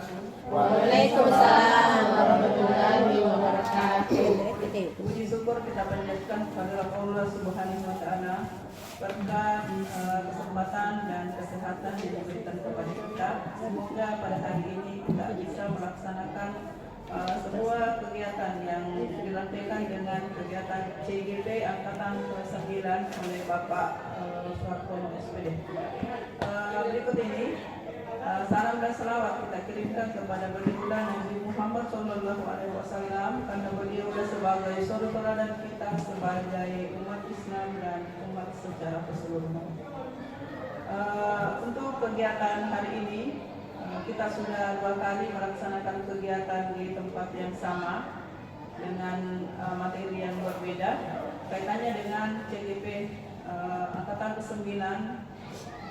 wabarakatuh. Waalaikumsalam warahmatullahi wabarakatuh. Puji syukur kita panjatkan kepada Allah Subhanahu wa taala berkat kesempatan dan kesehatan yang diberikan kepada kita. Semoga pada hari ini kita bisa melaksanakan sebuah kegiatan yang dilantikan dengan kegiatan CGP Angkatan ke-9 oleh Bapak Soehartono SPD. Berikut ini salam dan selawat kita kirimkan kepada baginda Nabi Muhammad SAW karena beliau sebagai suri teladan kita sebagai umat Islam dan umat secara keseluruhan. Untuk kegiatan hari ini kita sudah 2 kali melaksanakan kegiatan di tempat yang sama dengan materi yang berbeda kaitannya dengan CGP Angkatan ke-9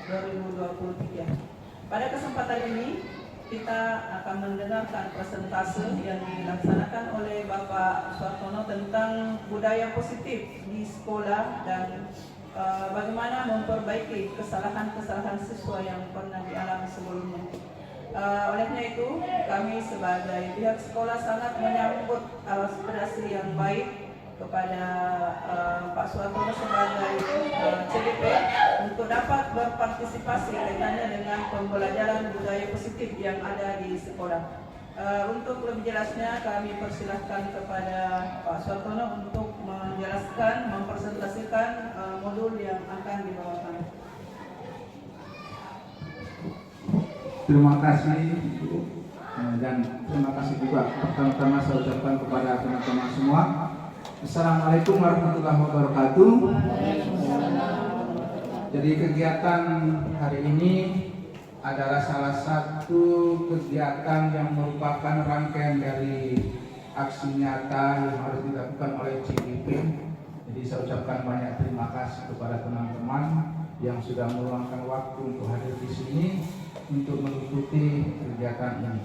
2023. Pada kesempatan ini kita akan mendengarkan presentase yang dilaksanakan oleh Bapak Soehartono tentang budaya positif di sekolah dan bagaimana memperbaiki kesalahan-kesalahan siswa yang pernah dialami sebelumnya. Olehnya itu kami sebagai pihak sekolah sangat menyambut aspirasi yang baik kepada Pak Soehartono sebagai CGP untuk dapat berpartisipasi kaitannya dengan pembelajaran budaya positif yang ada di sekolah. Untuk lebih jelasnya kami persilahkan kepada Pak Soehartono untuk menjelaskan, mempresentasikan modul yang akan dibawakan. Terima kasih Ibu, dan terima kasih juga pertama-tama saya ucapkan kepada teman-teman semua. Assalamualaikum warahmatullahi wabarakatuh. Jadi kegiatan hari ini adalah salah satu kegiatan yang merupakan rangkaian dari aksi nyata yang harus dilakukan oleh CGP. Jadi saya ucapkan banyak terima kasih kepada teman-teman yang sudah meluangkan waktu untuk hadir di sini untuk mengikuti kegiatan ini.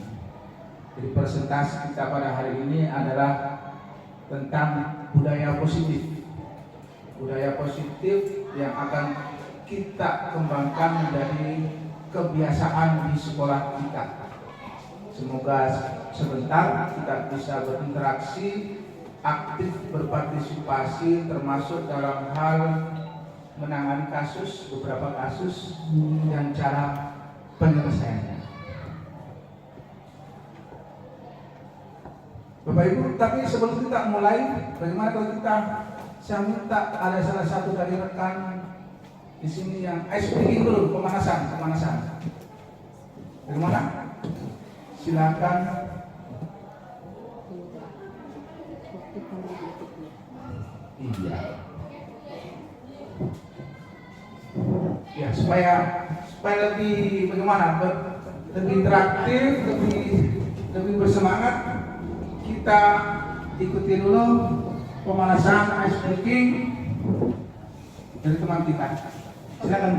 Jadi presentasi kita pada hari ini adalah tentang budaya positif. Budaya positif yang akan kita kembangkan menjadi kebiasaan di sekolah kita. Semoga sebentar kita bisa berinteraksi, aktif berpartisipasi termasuk dalam hal menangani kasus, beberapa kasus dan cara penyelesaiannya. Bapak Ibu, tapi sebelum kita mulai, bagaimana kalau saya minta ada salah satu dari rekan di sini yang ice breaking dulu, pemanasan. Bagaimana? Silakan. Iya. Ya, supaya lebih bagaimana? Lebih interaktif, lebih bersemangat. Kita ikuti dulu pemanasan ice breaking dari teman kita. Silakan.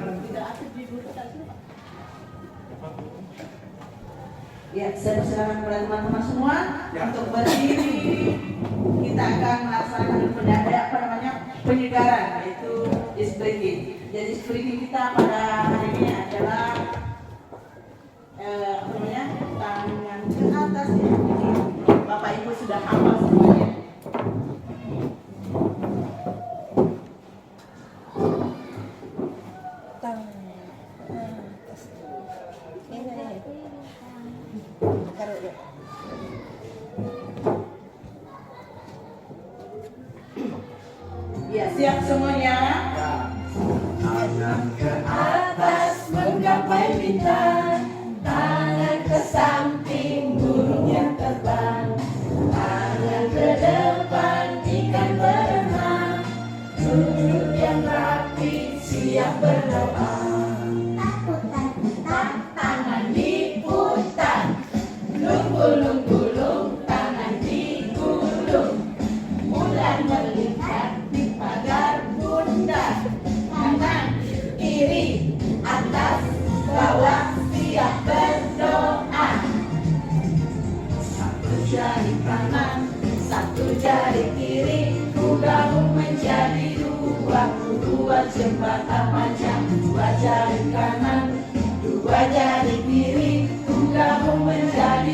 Ya, saya persilakan kepada teman-teman semua untuk berdiri. Kita akan melaksanakan penyegaran, yaitu ice breaking. Jadi ice breaking kita pada hari ini adalah tangan ke atas ya. Bapak Ibu sudah hafal semuanya. Ya, siap semuanya. Tangan ke atas menggapai bintang, tangan ke samping burungnya terbang, tangan ke depan ikan berenang, duduk yang rapi siap berdoa. Tangan diputar, lung-gulung-gulung, tangan digulung, bulan melihat di pagar bunda, kanan kiri atas bawah siap berdoa. Satu jari kanan, satu jari kiri, ku gabung menjadi dua jembatan panjang. Dua jari kanan, dua jari kiri, ku gabung menjadi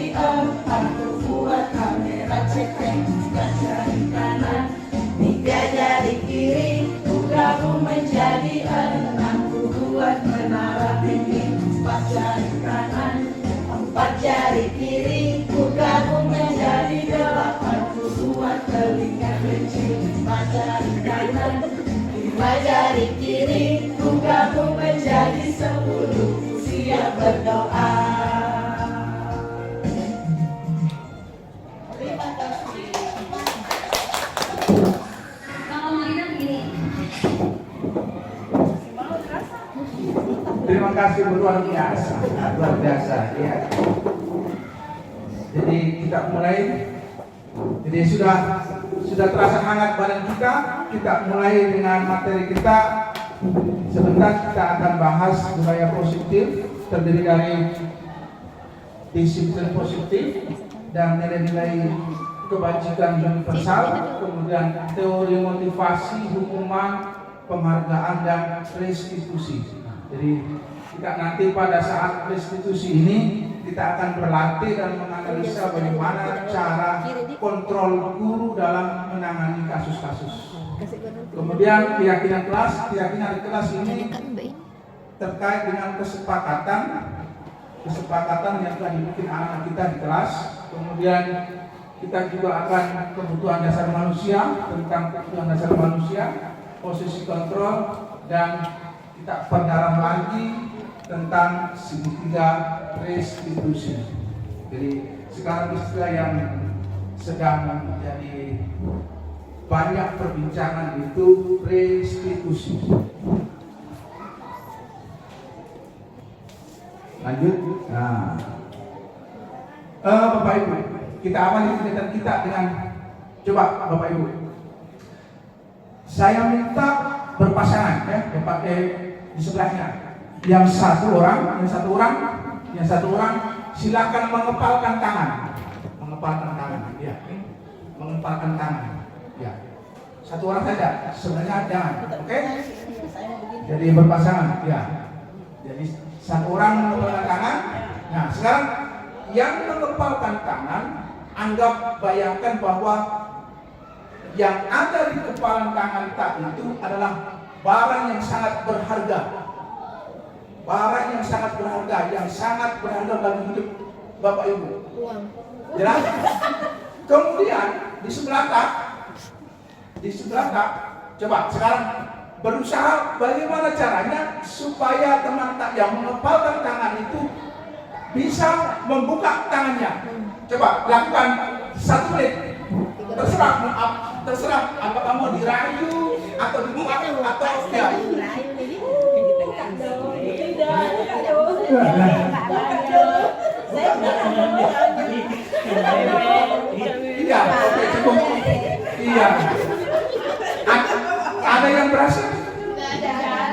Terima kasih luar biasa, luar biasa. Ya. Jadi kita mulai. Jadi sudah terasa hangat badan kita mulai dengan materi kita. Sebentar kita akan bahas budaya positif, terdiri dari disiplin positif dan nilai-nilai kebajikan universal, kemudian teori motivasi, hukuman, penghargaan dan restitusi. Jadi kita nanti pada saat restitusi ini kita akan berlatih dan menganalisa bagaimana cara kontrol guru dalam menangani kasus-kasus. Kemudian keyakinan di kelas ini terkait dengan kesepakatan yang telah dibikin anak kita di kelas. Kemudian kita juga akan kebutuhan dasar manusia, tentang kebutuhan dasar manusia, posisi kontrol, dan kita perdalam lagi tentang segitiga restitusi. Jadi sekarang istilah yang sedang menjadi banyak perbincangan itu restitusi. Lanjut. Nah, Bapak Ibu, kita awali kegiatan kita dengan coba Bapak Ibu. Saya minta berpasangan ya, di sebelahnya. Yang satu orang silakan mengepalkan tangan. Ya. Mengepalkan tangan. Ya. Satu orang saja, sebenarnya jangan. Oke? Jadi berpasangan, ya. Jadi satu orang mengepalkan tangan. Nah, sekarang yang mengepalkan tangan, bayangkan bahwa yang ada di kepalan tangan tak itu adalah barang yang sangat berharga. Barang yang sangat berharga bagi hidup Bapak Ibu. Jelas? Kemudian di sebelah tak, coba sekarang berusaha bagaimana caranya supaya teman tak yang mengepalkan tangan itu bisa membuka tangannya. Coba lakukan 1 menit. Terserah apakah mau dirayu atau dibuka atau ya. Iya, oke, cukup. Iya. Ada yang berhasil?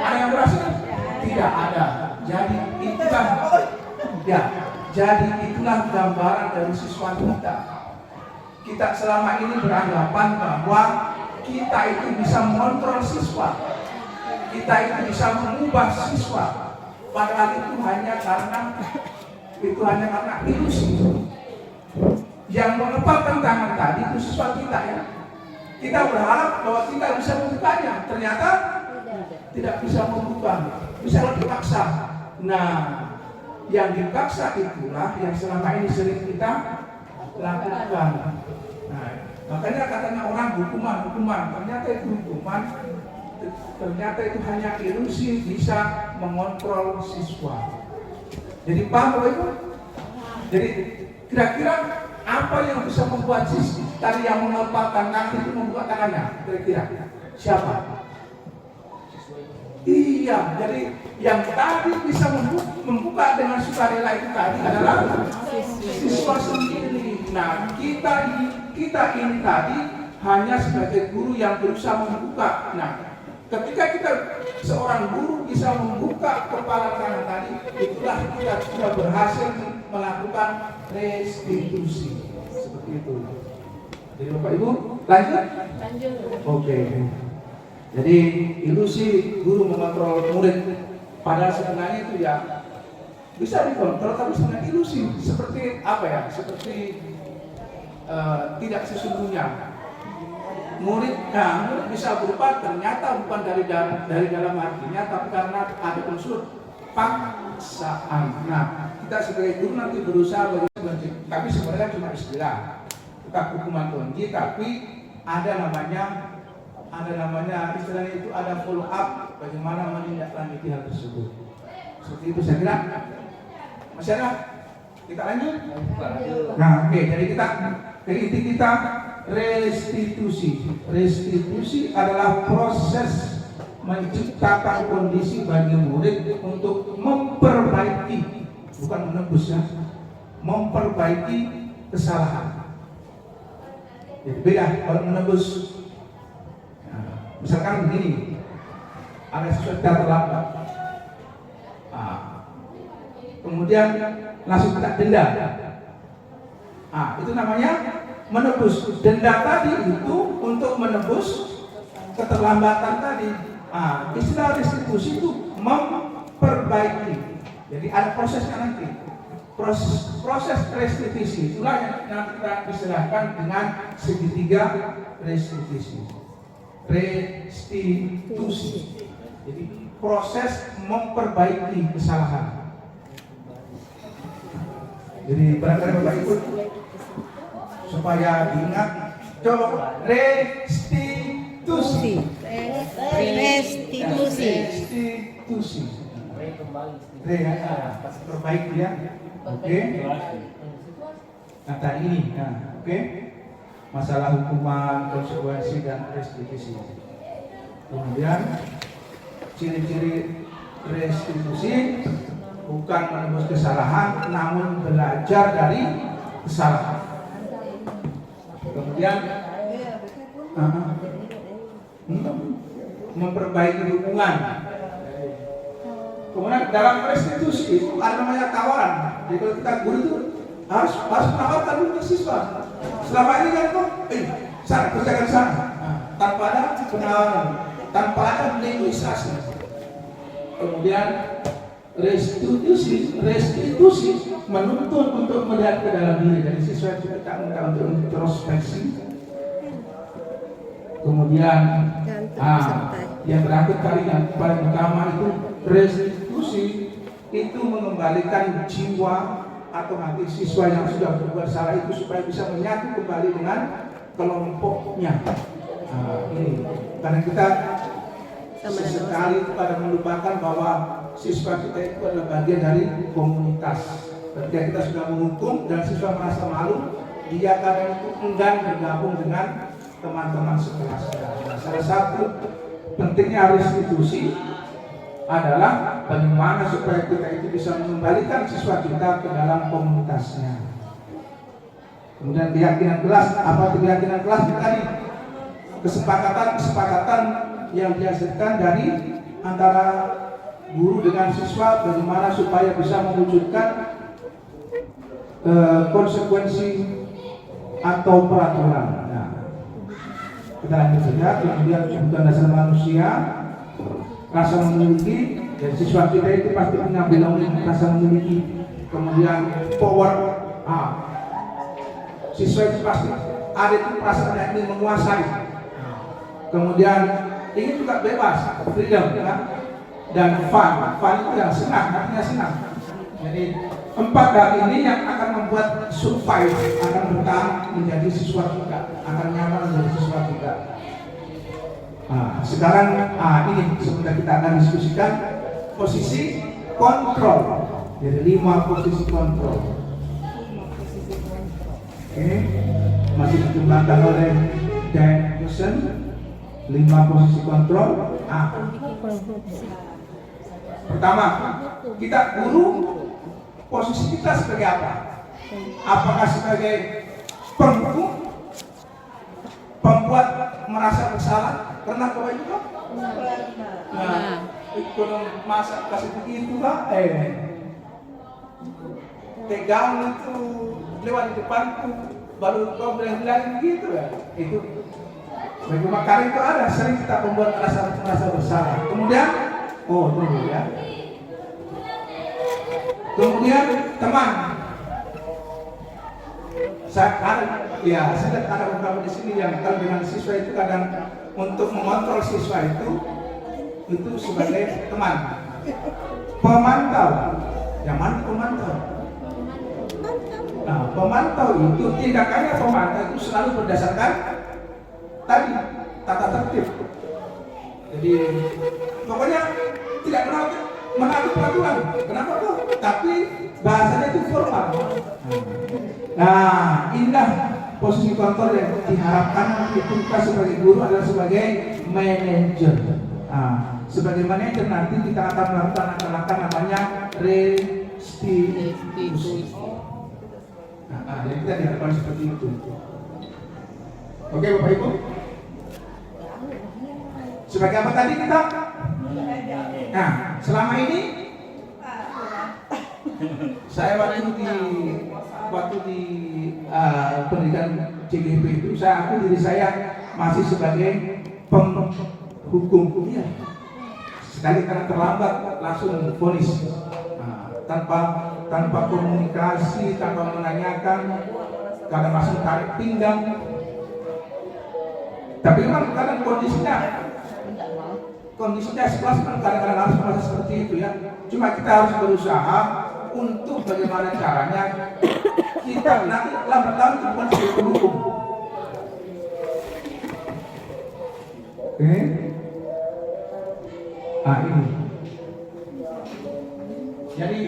Ada yang berhasil? Tidak ada. Jadi itulah gambaran dari siswa kita. Kita selama ini beranggapan bahwa kita itu bisa mengontrol siswa. Kita itu bisa mengubah siswa. Padahal itu hanya karena ilusi. Yang mengepalkan tangan tadi itu siswa kita ya. Kita berharap bahwa kita bisa membukanya. Ternyata tidak bisa membuka, bisa dipaksa. Nah, yang dipaksa itulah yang selama ini sering kita lakukan. Nah, makanya katanya orang hukuman. Ternyata itu hukuman. Ternyata itu hanya ilusi bisa mengontrol siswa. Jadi paham Bapak Ibu? Jadi kira-kira apa yang bisa membuat siswa tadi yang mengepalkan tangan itu membuka tangannya? Kira-kira siapa? Iya, jadi yang tadi bisa membuka dengan sukarela itu tadi adalah siswa sendiri. Nah, kita ini tadi hanya sebagai guru yang berusaha membuka. Nah, ketika seorang guru bisa membuka kepala tangan tadi, itulah kita sudah berhasil melakukan restitusi. Seperti itu. Jadi Bapak Ibu, lanjut? Oke. Jadi ilusi guru mengontrol murid, padahal sebenarnya itu ya bisa dikontrol, tapi sebenarnya ilusi. Seperti apa ya? Seperti tidak sesungguhnya. Murid bisa berubah ternyata bukan dari dalam hatinya, tapi karena ada unsur paksaan. Nah, kita sebagai guru nanti berusaha tapi sebenarnya cuma istilah, bukan hukuman kunci, tapi ada namanya istilahnya itu ada follow up bagaimana menindaklanjuti hal tersebut. Seperti itu saya kira. Masih ada? Kita lanjut. Nah, oke. Jadi inti kita restitusi. Restitusi adalah proses menciptakan kondisi bagi murid untuk memperbaiki, bukan menebus ya, memperbaiki kesalahan. Jadi beda kalau menebus. Nah, misalkan begini, ada sesuatu yang terlambat, kemudian langsung kita denda. Itu namanya menebus. Denda tadi itu untuk menebus keterlambatan tadi. Istilah restitusi itu memperbaiki. Jadi ada prosesnya nanti. Proses restitusi itulah yang kita istilahkan dengan segitiga restitusi. Restitusi. Jadi proses memperbaiki kesalahan. Jadi barangkali Bapak ikut supaya diingat. Coba restitusi. Restitusi. Perbaiki ya. Oke. Kata ini. Oke. Masalah hukuman, konsekuensi dan restitusi. Kemudian ciri-ciri restitusi bukan menebus kesalahan, namun belajar dari kesalahan. Kemudian memperbaiki hubungan. Kemudian dalam restitusi itu ada namanya tawaran. Jadi kalau kita guru itu harus menawarkan dulu ke siswa. Selama ini kan kok, sana kerjakan sana, tanpa ada penawaran, tanpa ada negosiasi. Kemudian restitusi menuntun untuk melihat ke dalam diri. Jadi siswa itu kita minta untuk introspeksi. Kemudian yang terakhir kali yang paling utama itu restitusi itu mengembalikan jiwa atau hati siswa yang sudah berbuat salah itu supaya bisa menyatu kembali dengan kelompoknya. Ini karena kita sesekali pada melupakan bahwa siswa kita itu adalah bagian dari komunitas. Ketika kita sudah menghukum dan siswa merasa malu, dia kadang itu enggan bergabung dengan teman-teman sekelasnya. Salah satu pentingnya restitusi adalah bagaimana supaya kita itu bisa mengembalikan siswa kita ke dalam komunitasnya. Kemudian keyakinan kelas, apa keyakinan kelas tadi? Kesepakatan yang dihasilkan dari antara guru dengan siswa, bagaimana supaya bisa mewujudkan konsekuensi atau peraturan. Nah, kita lanjut saja. Kemudian kebutuhan dasar manusia, rasa memiliki, dan siswa kita itu pasti punya belonging, rasa memiliki. Kemudian power, siswa itu pasti ada itu perasaan yang ingin menguasai. Kemudian ingin juga bebas, freedom, kan? Dan fun itu yang senang, artinya senang. Jadi 4 hal ini yang akan membuat survive, akan bertahan menjadi siswa kita, akan nyaman menjadi siswa kita. Sekarang ini sebentar kita akan diskusikan posisi kontrol. Jadi 5 posisi kontrol. Oke, masih dikembangkan oleh Dan Hussein. 5 posisi kontrol. Pertama, kita guru, posisi kita sebagai apa? Apakah sebagai penghukum, pembuat merasa bersalah? Pernah Bapak Ibu? Nah, kalau masa kasih begitu Pak, tegang itu lewat di depanku, baru kau bilang begitu ya? Itu bagi makar itu ada, sering kita membuat merasa bersalah. Kemudian, tunggu ya. Kemudian teman, saya ada beberapa di sini yang kalau dengan siswa itu kadang untuk mengontrol siswa itu sebagai teman. Pemantau, yang mana pemantau? Nah, pemantau itu tindakannya pemantau itu selalu berdasarkan tadi tata tertib. Jadi pokoknya tidak pernah menaati peraturan. Kenapa tuh? Tapi bahasanya itu formal. Nah, inilah posisi kontrol yang diharapkan kita sebagai guru adalah sebagai manajer. Sebagai manajer nanti kita akan melakukan langkah-langkah namanya restitusi. Jadi kita diharapkan seperti itu. Oke Bapak Ibu. Sebagai apa tadi kita? Nah, selama ini saya waktu di pendidikan CGP itu saya aku diri saya masih sebagai penghukum. Iya. Sekali karena terlambat langsung vonis. Tanpa komunikasi, tanpa menanyakan, kadang langsung tarik pinggang. Tapi memang kadang kondisinya sekelas kan kadang-kadang harus merasa seperti itu ya. Cuma kita harus berusaha untuk bagaimana caranya kita nanti lambat-lambat itu bukan sebagai penghukum. Oke. Ini. Jadi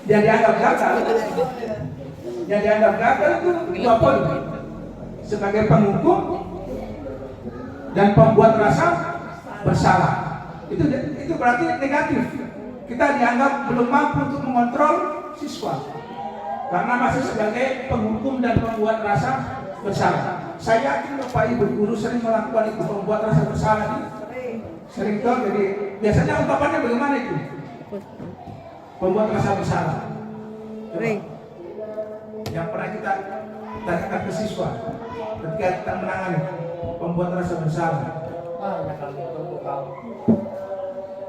yang dianggap gagal itu dua poin. Sebagai penghukum dan pembuat rasa bersalah. Itu berarti negatif. Kita dianggap belum mampu untuk mengontrol siswa karena masih sebagai penghukum dan pembuat rasa bersalah. Saya yakin Bapak Ibu guru sering melakukan itu, pembuat rasa bersalah ini. Sering toh, jadi biasanya ungkapannya bagaimana itu? Pembuat rasa bersalah. Yang pernah kita tanyakan ke siswa ketika kita menangani pembuat rasa bersalah.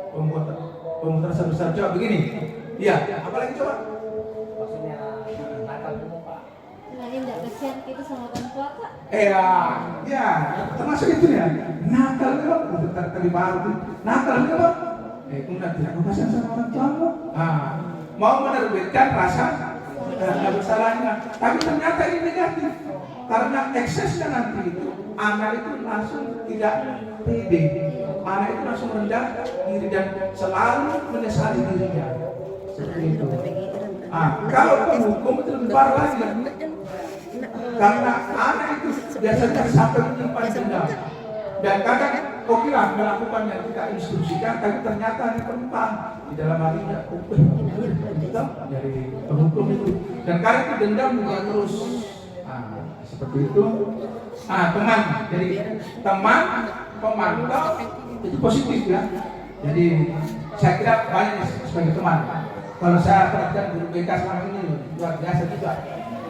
Pembuat rasa bersalah. Coba begini. Iya, apalagi coba? Maksudnya nakal dulu Pak. Lagi nggak kesian gitu sama orang tua Kak? Ya, termasuk itu ya. Nakal dulu, tadi baru. Nakal dulu. Kemudian tidak mau kasihan sama orang tuamu. Mau menerbitkan rasa bersalahnya, tapi ternyata ini negatif. Karena eksesnya nanti itu, anak itu langsung tidak pede. Anak itu langsung rendah diri dan selalu menyesali dirinya. Seperti itu. Kalau penghukum itu lebih parah lagi. Karena anak itu biasanya sampai menyimpan dendam. Dan kadang oke lah melakukan yang kita instruksikan, tapi ternyata ini penumpang di dalam hatinya. Kita dari penghukum itu. Dan karena itu dendam juga terus. Seperti itu. Teman, jadi teman pemantau itu positif ya. Jadi saya kira banyak sebagai teman. Kalau saya perhatikan guru BK selama ini luar biasa juga.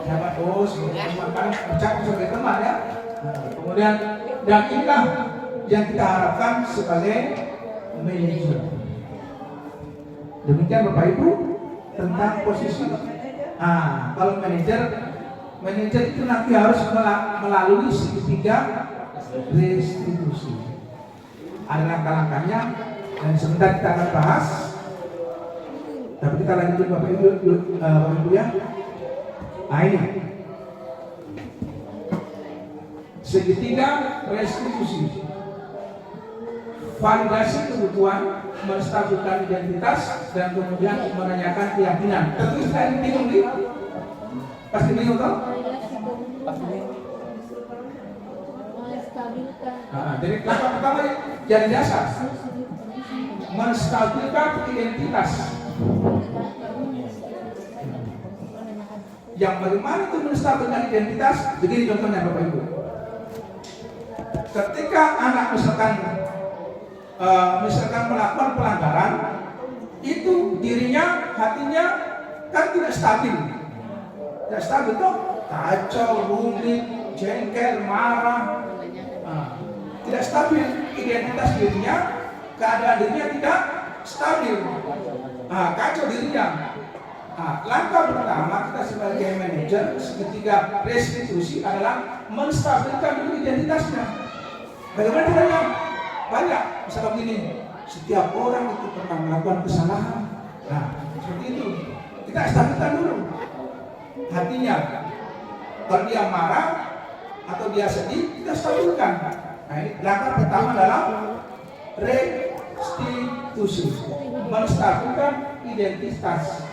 Sahabat teman kami bercakap sebagai teman ya. Kemudian dan inilah yang kita harapkan sebagai manajer. Demikian Bapak Ibu tentang posisi. Kalau manajer itu nanti harus melalui segitiga restitusi. Ada langkah-langkahnya dan sebentar kita akan bahas. Tapi kita lanjut Bapak Ibu ya. Ini segitiga restitusi. Validasi kebutuhan, menstabilkan identitas, dan kemudian menanyakan keyakinan. Tentu saya bingung nih. Pasti bingung toh? Jadi langkah pertama jadi dasar menstabilkan identitas. Yang bagaimana itu menstabilkan identitas? Begini contohnya Bapak Ibu. Ketika anak misalkan melakukan pelanggaran, itu dirinya, hatinya kan tidak stabil. Tidak stabil toh, kacau, rumit, jengkel, marah. Tidak stabil identitas dirinya, keadaan dirinya tidak stabil. Kacau dirinya. Langkah pertama kita sebagai manajer segitiga restitusi adalah menstabilkan dulu identitasnya. Bagaimana caranya? Banyak. Misalnya begini, setiap orang itu pernah melakukan kesalahan. Seperti itu. Kita stabilkan dulu hatinya. Kalau dia marah atau dia sedih, kita stabilkan. Ini langkah pertama dalam restitusi, menstabilkan identitas.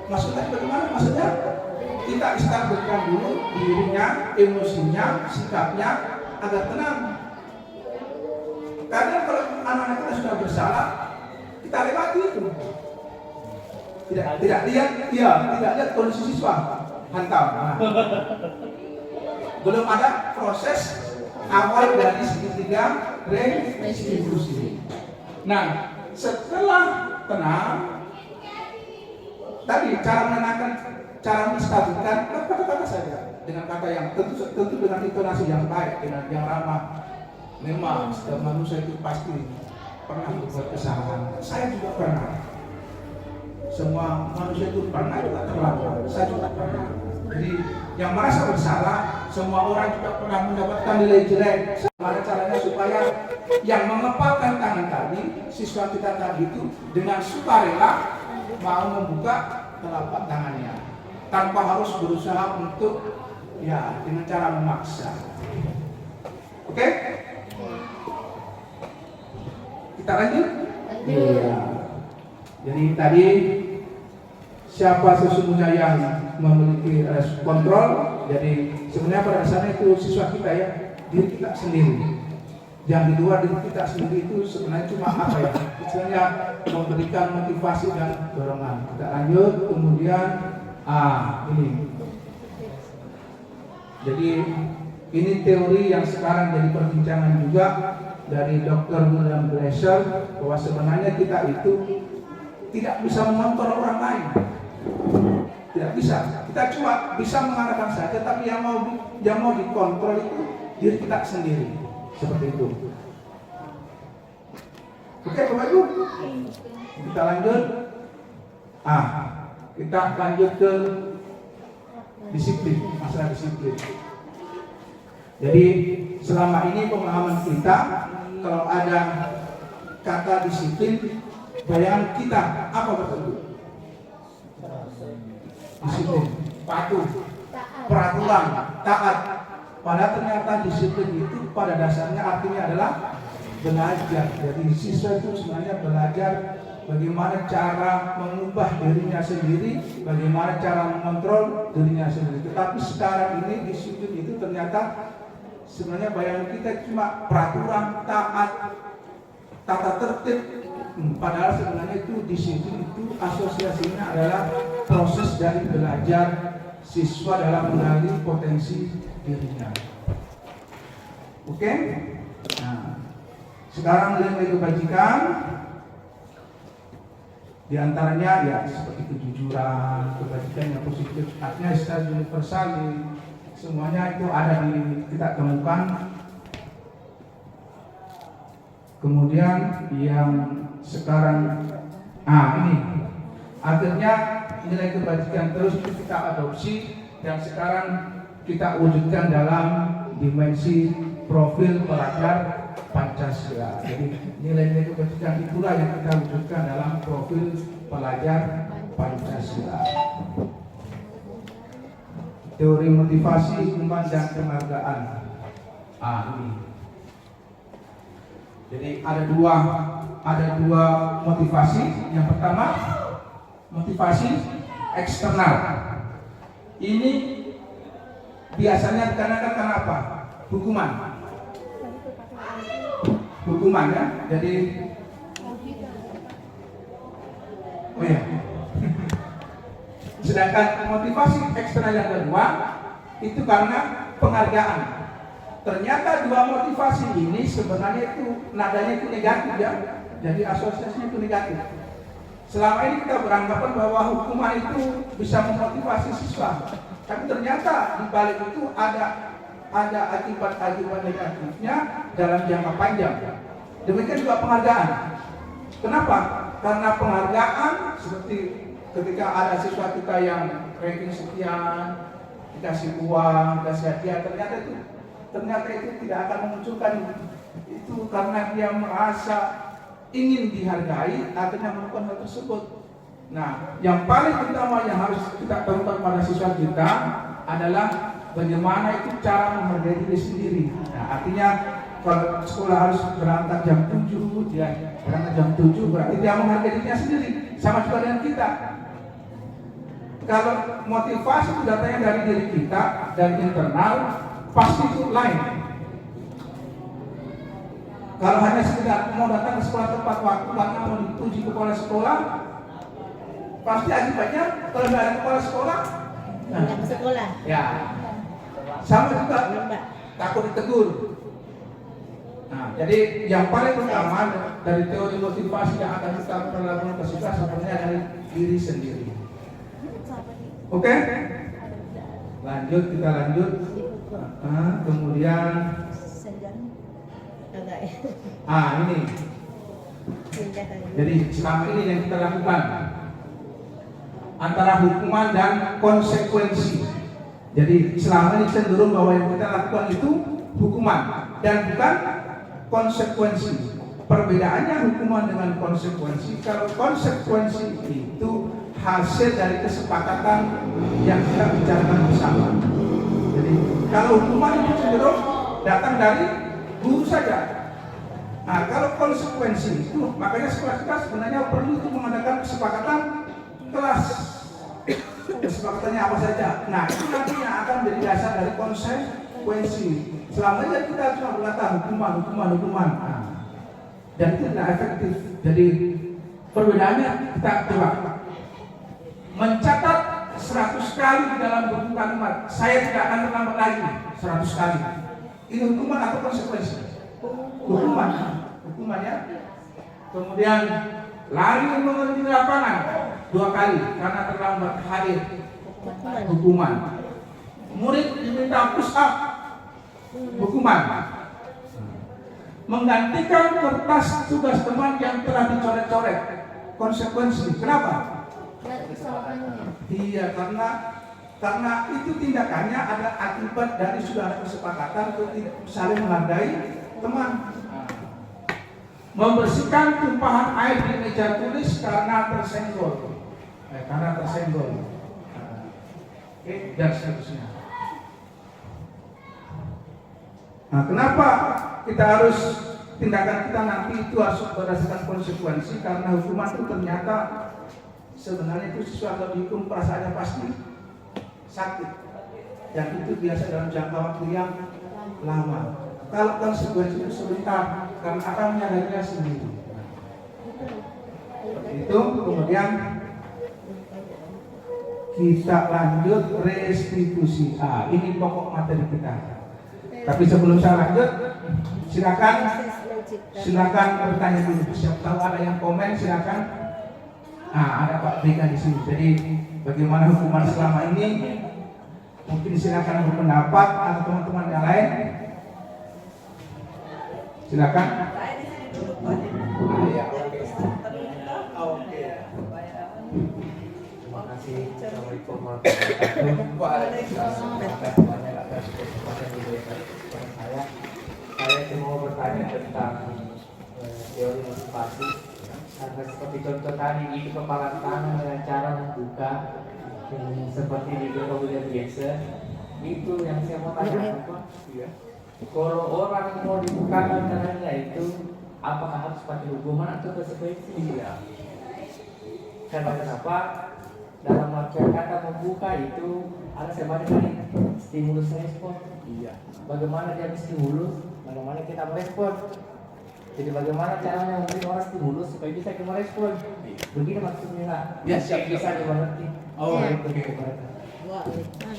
Maksudnya bagaimana? Maksudnya kita stabilkan dulu dirinya, emosinya, sikapnya agar tenang. Karena kalau anak-anak kita sudah bersalah, kita lewati itu. Tidak lihat kondisi siswa, hantam. Nah. Belum ada proses awal dari segitiga restitusi. Nah, setelah tenang, tadi cara menenangkan, cara menstabilkan, kata-kata saja dengan kata yang tentu dengan intonasi yang baik, dengan yang ramah. Memang setiap manusia itu pasti pernah berbuat kesalahan. Saya juga pernah. Semua manusia itu pernah juga terlambat. Saya juga pernah. Jadi yang merasa bersalah, semua orang juga pernah mendapatkan nilai jelek. Bagaimana caranya supaya yang mengepalkan tangan tadi, siswa kita tadi itu dengan sukarela mau membuka telapak tangannya tanpa harus berusaha untuk dengan cara memaksa. Oke? Kita lanjut? Iya. Jadi tadi siapa sesungguhnya yang memiliki kontrol? Jadi sebenarnya pada dasarnya itu siswa kita ya, diri kita sendiri. Yang di luar diri kita sendiri itu sebenarnya cuma apa ya? Istilahnya memberikan motivasi dan dorongan. Kita lanjut, kemudian ini. Jadi ini teori yang sekarang jadi perbincangan juga dari Dr. William Glasser, bahwa sebenarnya kita itu tidak bisa mengontrol orang lain. Tidak bisa. Kita cuma bisa mengarahkan saja, tapi yang mau dikontrol itu diri kita sendiri. Seperti itu. Oke, Bapak Ibu. Kita lanjut. Kita lanjut ke disiplin, masalah disiplin. Jadi selama ini pemahaman kita, kalau ada kata disiplin, bayangan kita apa Bapak Ibu? Disiplin, patuh, peraturan, taat. Padahal ternyata disiplin itu pada dasarnya artinya adalah belajar. Jadi siswa itu sebenarnya belajar bagaimana cara mengubah dirinya sendiri, bagaimana cara mengontrol dirinya sendiri. Tetapi sekarang ini disiplin itu ternyata sebenarnya bayangan kita cuma peraturan, taat, tata tertib. Padahal sebenarnya itu disiplin itu asosiasinya adalah proses dari belajar siswa dalam mengenali potensi dirinya. Oke? Nah, sekarang nilai kebajikan di antaranya ya seperti kejujuran, kebajikan yang positif, artinya secara universal semuanya itu ada di kita temukan. Kemudian yang sekarang ini akhirnya nilai kebajikan terus kita adopsi dan sekarang kita wujudkan dalam dimensi profil pelajar Pancasila. Jadi nilai-nilai kebajikan itulah yang kita wujudkan dalam profil pelajar Pancasila. Teori motivasi, iman dan penghargaan. Ini. Jadi ada dua motivasi. Yang pertama motivasi eksternal. Ini biasanya dikarenakan karena apa? Hukuman ya. Jadi sedangkan motivasi eksternal yang kedua itu karena penghargaan. Ternyata dua motivasi ini sebenarnya itu nadanya itu negatif ya. Jadi asosiasinya itu negatif. Selama ini kita beranggapan bahwa hukuman itu bisa memotivasi siswa, tapi ternyata di balik itu ada akibat-akibat negatifnya dalam jangka panjang. Demikian juga penghargaan. Kenapa? Karena penghargaan seperti ketika ada siswa kita yang ranking sekian, dikasih uang, dikasih hadiah, ternyata itu tidak akan memunculkan itu karena dia merasa ingin dihargai, akhirnya melakukan hal tersebut. Nah, yang paling utama yang harus kita temukan pada siswa kita adalah bagaimana itu cara menghargai diri sendiri. Nah, artinya kalau sekolah harus berangkat jam 7, dia berangkat jam 7, berarti dia menghargai dirinya sendiri. Sama juga dengan kita. Kalau motivasi itu datangnya dari diri kita dan internal, pasti itu lain. Kalau hanya sekedar mau datang ke sekolah tepat waktu karena mau dipuji kepala sekolah, pasti akibatnya kalau nggak ada kepala sekolah, Nggak ke sekolah. ya sama juga Mbak. takut ditegur. Nah, jadi yang paling utama dari teori motivasi yang akan kita lakukan ke siswa sebenarnya dari diri sendiri. Oke? Lanjut, kita lanjut. Kemudian, Agak ya. ini. Jadi selama ini yang kita lakukan antara hukuman dan konsekuensi. Jadi selama ini cenderung bahwa yang kita lakukan itu hukuman dan bukan konsekuensi. Perbedaannya hukuman dengan konsekuensi. Kalau konsekuensi itu hasil dari kesepakatan yang kita bicarakan bersama. Jadi kalau hukuman itu cenderung datang dari guru saja. Nah, kalau konsekuensi itu makanya sekolah kita sebenarnya perlu itu mengadakan kesepakatan kelas. Kesepakatannya apa saja. Nah, itu nantinya akan menjadi dasar dari konsekuensi. Selama ini kita cuma berkata hukuman. Nah, dan itu tidak efektif. Jadi perbedaannya kita coba mencatat 100 kali di dalam buku kalimat. Saya tidak akan terlambat lagi 100 kali. Ini hukuman atau konsekuensi? Hukuman ya. Kemudian lari mengerti lapangan 2 kali karena terlambat hadir. Hukuman. Murid diminta push up. Hukuman. Menggantikan kertas tugas teman yang telah dicoret-coret. Konsekuensi. Kenapa? Iya, karena itu tindakannya ada akibat dari sudah ada kesepakatan untuk saling menghargai teman. Membersihkan tumpahan air di meja tulis karena tersenggol. Dan seterusnya. Nah, kenapa kita harus tindakan kita nanti itu harus berdasarkan konsekuensi? Karena hukuman itu ternyata sebenarnya itu sesuatu dihukum perasaannya pasti sakit, dan itu biasa dalam jangka waktu yang lama. Kalau konsekuensi itu sebentar, karena akan menyadarinya sendiri. Itu kemudian kita lanjut restitusi. Ini pokok materi kita. Tapi sebelum saya lanjut, silakan bertanya dulu. Siapa tahu ada yang komen, silakan. Ada Pak Beka di sini. Jadi bagaimana hukuman selama ini? Mungkin silakan berpendapat atau teman-teman yang lain. Silakan. Saya di sini dulu Pak. Ya, Oke. Terima kasih. Assalamualaikum warahmatullahi wabarakatuh. Waalaikumsalam. Banyak atas kesempatan diberikan kepada saya. Saya cuma mau bertanya tentang teori motivasi. Karena seperti contoh tadi itu kepalan tangan dengan cara membuka seperti di video biasa. Itu yang saya mau tanya Pak. Kalau orang mau dibukakan tangannya itu apakah harus pakai hukuman atau konsekuensi? Iya. Karena kenapa? Dalam artian kata membuka itu ada sebenarnya stimulus respon. Iya. Bagaimana dia stimulus? Bagaimana kita merespon? Jadi bagaimana caranya memberi orang stimulus supaya bisa kita merespon? Begini maksudnya lah. Ya, siap. Bisa dimengerti.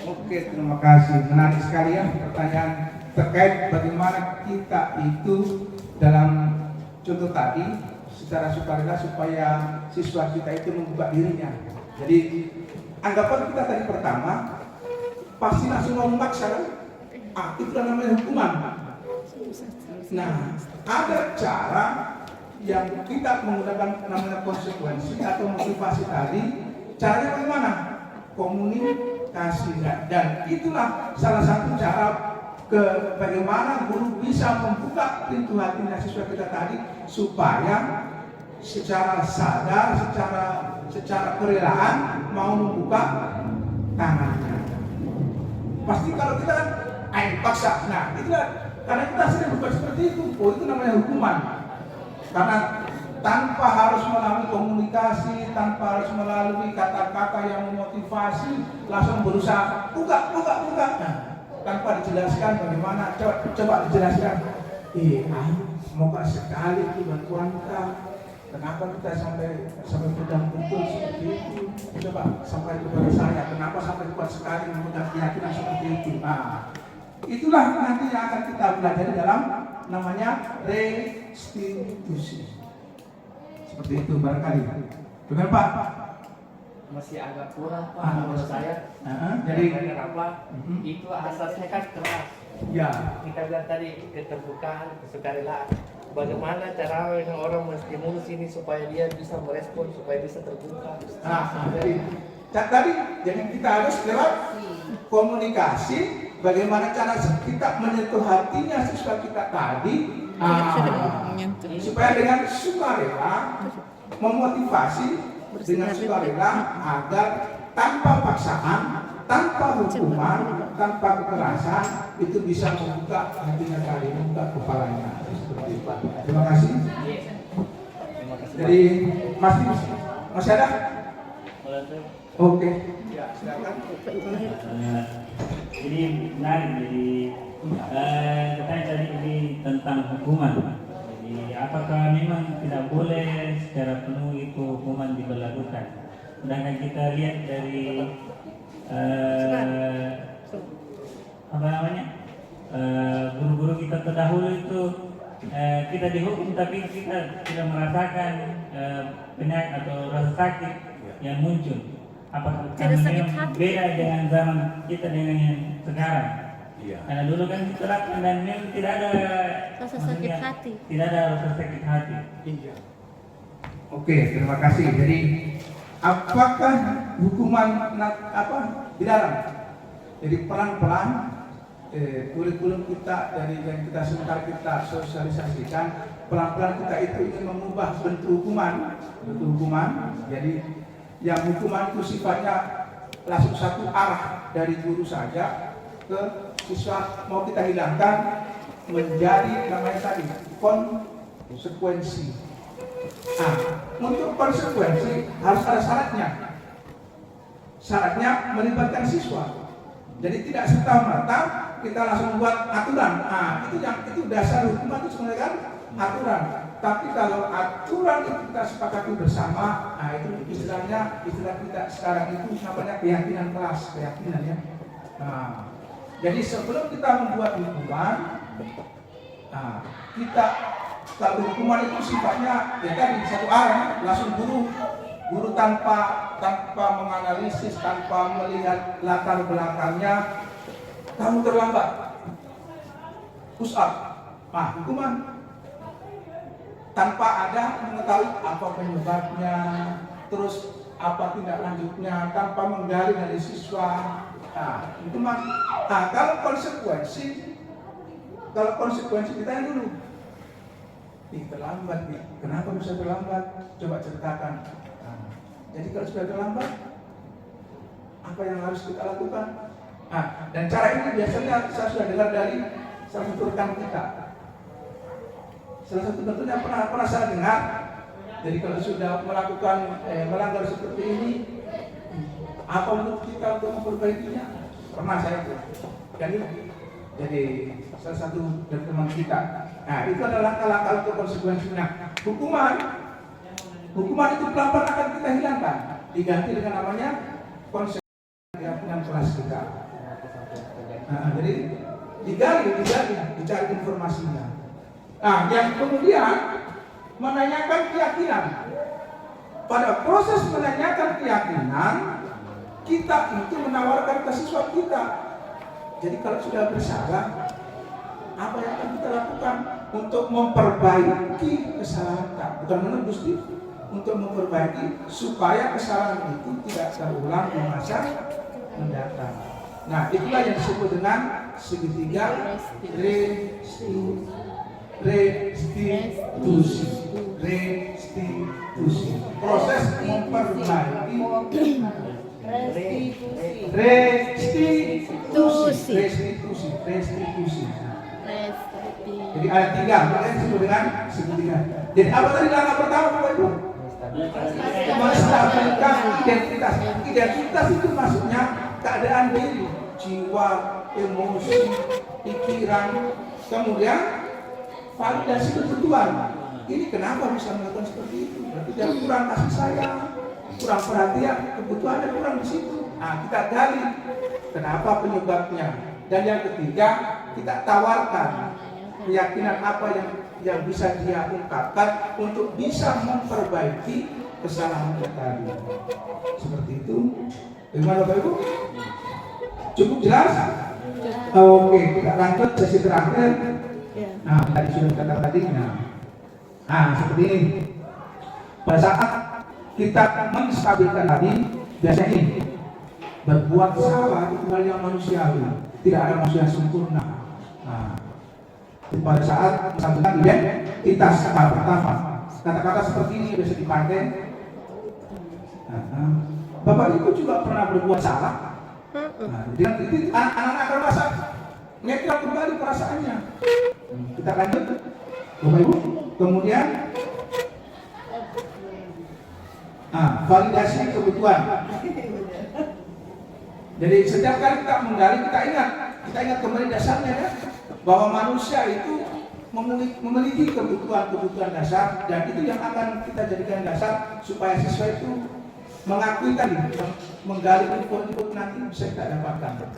Oke, terima kasih. Menarik sekali ya pertanyaan terkait bagaimana kita itu dalam contoh tadi secara sukarela supaya siswa kita itu membuka dirinya. Jadi anggapan kita tadi pertama pasti langsung mau memaksa kan? Itu namanya hukuman. Nah, ada cara yang kita menggunakan namanya konsekuensi atau motivasi tadi. Caranya bagaimana? Komunikasi, dan itulah salah satu cara bagaimana guru bisa membuka pintu hatinya siswa kita tadi supaya secara sadar, secara kerelaan mau membuka tangannya. Pasti kalau kita paksa, nah itulah karena kita sering berbuat seperti itu. Itu namanya hukuman. Karena tanpa harus melalui komunikasi, tanpa harus melalui kata-kata yang memotivasi, langsung berusaha buka. Nah, tanpa dijelaskan bagaimana, coba dijelaskan. semoga sekali itu bantuan kita. Kenapa kita sampai pegang betul seperti itu? Coba sampai kepada saya, kenapa sampai kuat sekali memegang keyakinan seperti itu? Nah, itulah nanti yang akan kita pelajari dalam namanya restitusi. Seperti itu barangkali. Benar Pak? Masih agak kurang Pak menurut Masih. saya. Jadi kenapa? Itu asasnya kan keras. ya, Kita bilang tadi keterbukaan, kesukarelaan. Bagaimana cara orang menstimulus ini supaya dia bisa merespon, supaya bisa terbuka. jadi kita harus lewat komunikasi. Bagaimana cara kita menyentuh hatinya siswa kita tadi, supaya dengan sukarela memotivasi dengan sukarela agar tanpa paksaan, tanpa hukuman, tanpa kekerasan itu bisa membuka hatinya kali, membuka kepalanya. Seperti itu. Terima kasih. Jadi masih ada? Oke. Ya, silakan. Jadi menarik, jadi katanya tadi ini tentang hukuman. Jadi apakah memang tidak boleh secara penuh itu hukuman diberlakukan? Sedangkan kita lihat dari apa namanya guru-guru kita terdahulu itu kita dihukum tapi kita tidak merasakan penyakit atau rasa sakit yang muncul. Apakah karena memang beda dengan zaman kita dengan yang sekarang? Karena dulu kan diterapkan dan memang tidak ada Rasa sakit hati. Tidak ada rasa sakit hati. Oke, terima kasih. Jadi apakah hukuman dilarang? Jadi pelan-pelan kurikulum kita dari yang kita sebentar kita sosialisasikan, pelan-pelan kita itu ingin mengubah bentuk hukuman. Jadi yang hukuman itu sifatnya langsung satu arah dari guru saja ke siswa, mau kita hilangkan menjadi namanya tadi konsekuensi. Nah, untuk konsekuensi harus ada syaratnya. Syaratnya melibatkan siswa. Jadi tidak serta-merta kita langsung buat aturan. Nah, itu dasar hukuman itu sebenarnya kan aturan. Tapi kalau aturan itu kita sepakati bersama, nah itu istilah kita sekarang itu namanya keyakinan kelas, keyakinan ya. Nah, jadi sebelum kita membuat hukuman, nah, kita kalau hukuman itu sifatnya ya tadi satu arah, langsung guru tanpa menganalisis, tanpa melihat latar belakangnya, kamu terlambat, push up, nah hukuman. Tanpa ada mengetahui apa penyebabnya, terus apa tindak lanjutnya, tanpa menggali dari siswa. Nah, itu kalau konsekuensi kita yang dulu. Terlambat nih. Kenapa bisa terlambat? Coba ceritakan. Nah, jadi kalau sudah terlambat, apa yang harus kita lakukan? Nah, dan cara ini biasanya saya sudah dengar dari salah satu rekan kita. Salah satu tentunya pernah saya dengar. Jadi kalau sudah melakukan melanggar seperti ini, apa menurut kita untuk memperbaikinya? Pernah saya itu. Jadi salah satu dari teman kita. Nah, itu adalah langkah-langkah untuk konsekuensinya. Hukuman itu pelan-pelan akan kita hilangkan, diganti dengan namanya konsekuensi keyakinan kelas kita. Nah, jadi digali, dicari informasinya. Nah, yang kemudian menanyakan keyakinan. Pada proses menanyakan keyakinan, kita itu menawarkan ke siswa kita. Jadi kalau sudah bersalah, apa yang akan kita lakukan untuk memperbaiki kesalahan kita? Bukan menembus, untuk memperbaiki supaya kesalahan itu tidak terulang di masa mendatang. Nah, itulah yang disebut dengan segitiga restitusi. Proses memperbaiki restitusi. Jadi ada tiga, makanya disebut dengan segitiga. Jadi apa tadi langkah pertama Bapak Ibu? Menstabilkan identitas. Identitas itu maksudnya keadaan diri, jiwa, emosi, pikiran, kemudian validasi kebutuhan. Ini kenapa bisa melakukan seperti itu? Berarti dia kurang kasih sayang, kurang perhatian, kebutuhannya kurang di situ. Nah, kita gali kenapa penyebabnya. Dan yang ketiga, kita tawarkan keyakinan apa yang bisa dia ungkapkan untuk bisa memperbaiki kesalahan tadi. Seperti itu. Bagaimana Bapak Ibu? Cukup jelas? Oke, kita lanjut sesi terakhir. Nah, tadi sudah kata tadi. Nah, seperti ini. Pada saat kita menstabilkan tadi, biasanya ini berbuat salah itu hal yang manusiawi. Tidak ada manusia yang sempurna. Nah, pada saat menstabilkan identitas pertama, kata-kata seperti ini bisa dipakai. Bapak Ibu juga pernah berbuat salah. Nah, jadi itu anak-anak akan merasa netral kembali perasaannya. Kita lanjut, Bapak Ibu. Kemudian, validasi kebutuhan. Jadi setiap kali kita menggali, kita ingat kembali dasarnya ya, bahwa manusia itu memiliki kebutuhan dasar, dan itu yang akan kita jadikan dasar supaya siswa itu mengakui tadi, menggali input nanti bisa kita dapatkan.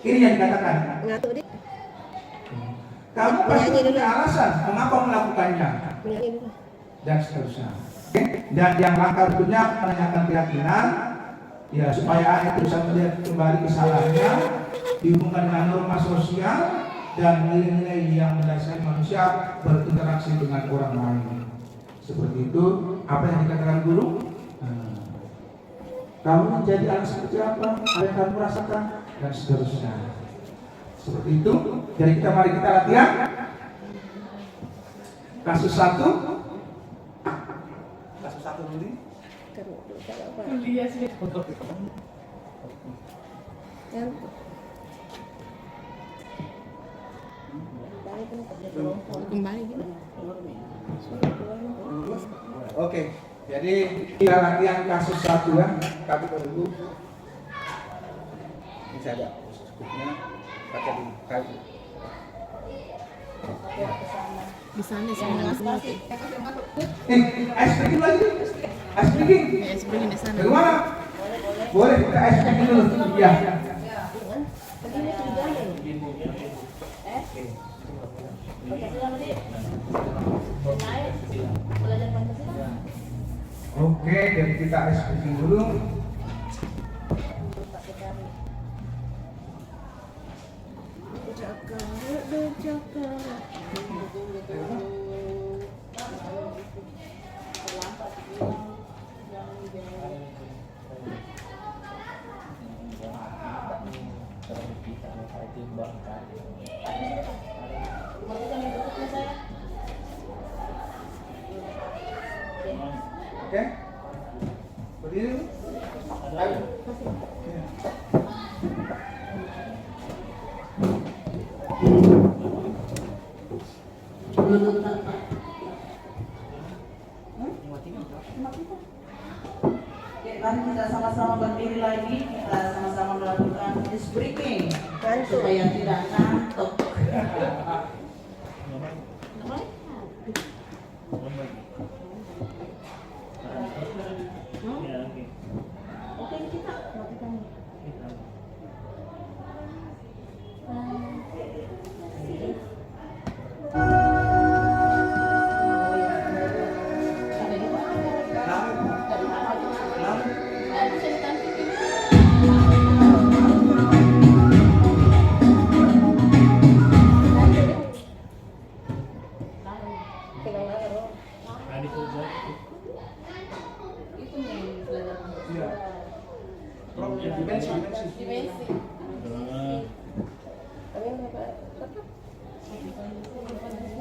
Ini yang dikatakan. Kamu pasti punya alasan mengapa melakukannya, dan seterusnya. Dan yang langkah berikutnya menanyakan keyakinan, ya supaya anak itu bisa melihat kembali kesalahannya, dihubungkan dengan norma sosial dan nilai-nilai yang mendasari manusia berinteraksi dengan orang lain. Seperti itu, apa yang dikatakan guru? Kamu menjadi anak seperti apa yang kamu rasakan, dan seterusnya. Seperti itu. Jadi mari kita latihan. Kasus 1 dulu. Kembali gitu. Oke, jadi kita latihan kasus 1 ya. Kami dulu. Ini saja cukupnya baca di kayu. Di sana semua semua. Ice breaking lagi. Ice breaking. Ice breaking di sana. Bagaimana? Boleh kita ice breaking dulu. Ya. Oke, jadi kita ice breaking dulu. Oke, berdiri dulu. Ayo. Mari kita sama-sama berdiri lagi, kita sama-sama melakukan ice breaking supaya tidak ngantuk. Oke, kita lakukan.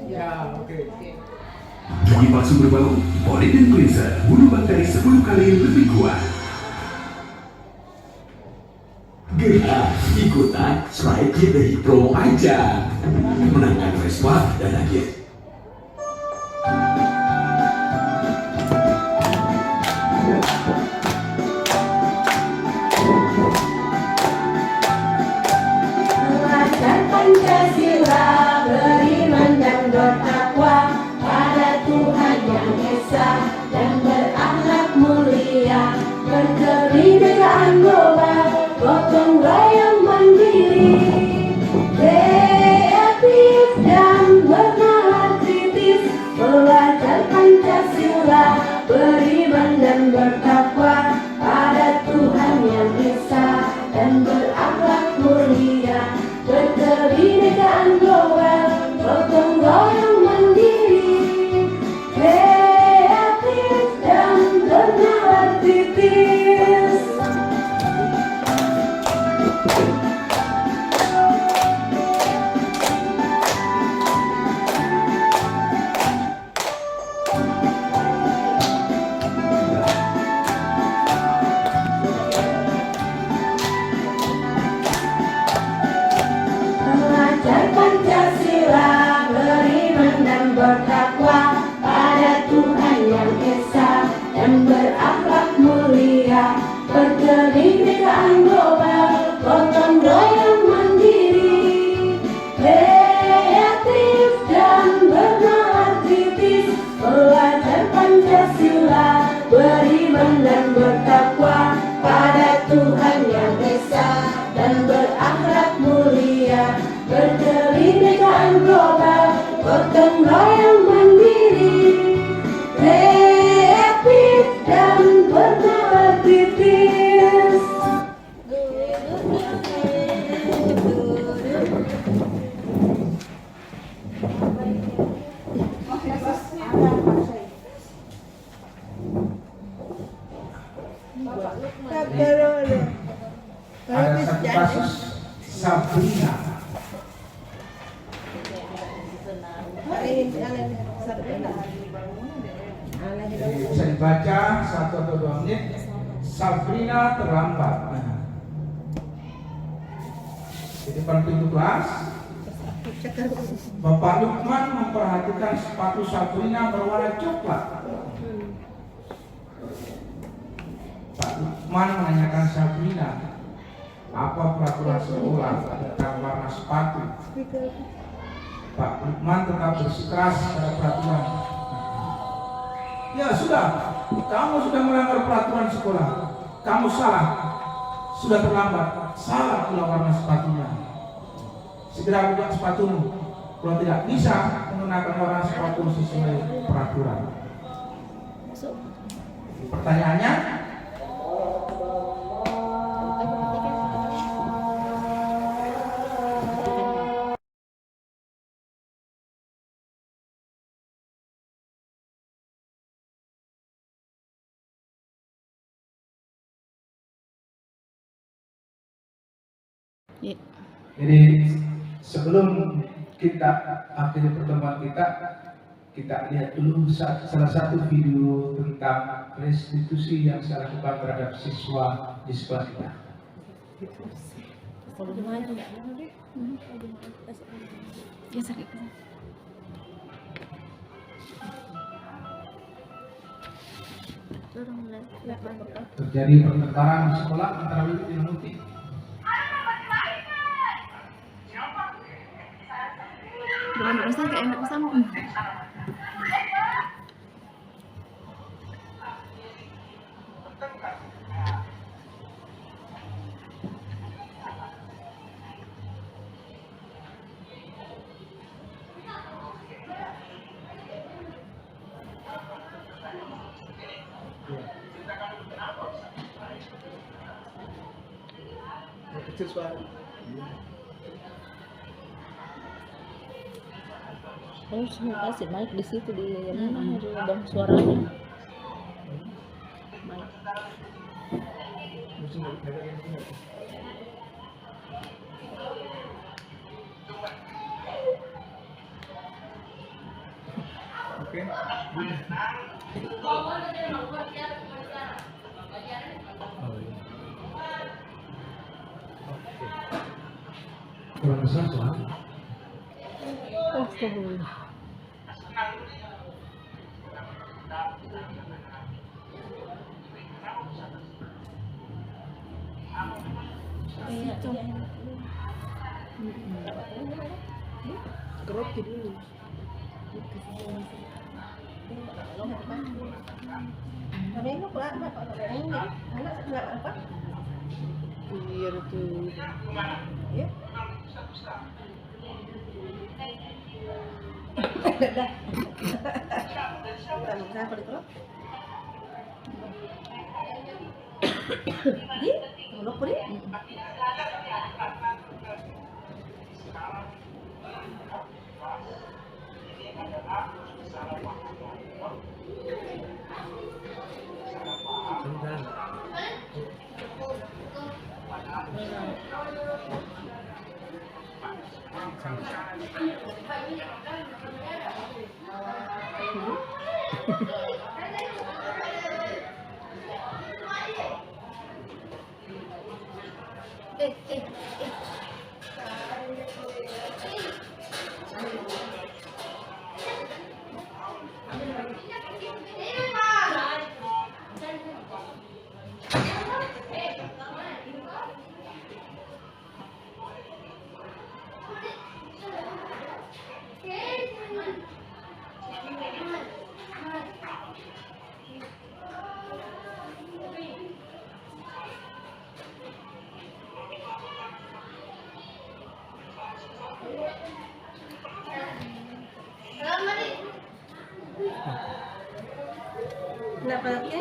Ya, oke. Gigi palsu berbau, Polydent Cleanser, bunuh bakteri 10 kali lebih kuat. Gerah, ikutan Sprite dari promo aja. Menangkan Vespa dan Agit. Melanggar Pancasila dibaca 1 atau 2 menit. Sabrina terlambat. Di depan pintu kelas, Bapak Lukman memperhatikan sepatu Sabrina berwarna coklat. Pak Lukman menanyakan Sabrina, apa peraturan sekolah tentang warna sepatu? Pak Lukman tetap bersikeras pada peraturan. Ya sudah, kamu sudah melanggar peraturan sekolah. Kamu salah, sudah terlambat. Salah pula warna sepatunya. Segera buka sepatumu. Kalau tidak bisa menggunakan warna sepatu sesuai peraturan. Pertanyaannya, Ya. jadi sebelum kita akhiri pertemuan kita lihat dulu salah satu video tentang restitusi yang saya lakukan terhadap siswa di sekolah kita. Ya sakit. Terjadi pertengkaran di sekolah antara Wiwit dan Muti. Bukan usah kayak enak sama. Kecil suara. Harus kasih mic di situ di mana ada lubang suaranya. Mic. Oke. Kurang besar suara. Astagfirullah. Kerok dulu. Biar tuh.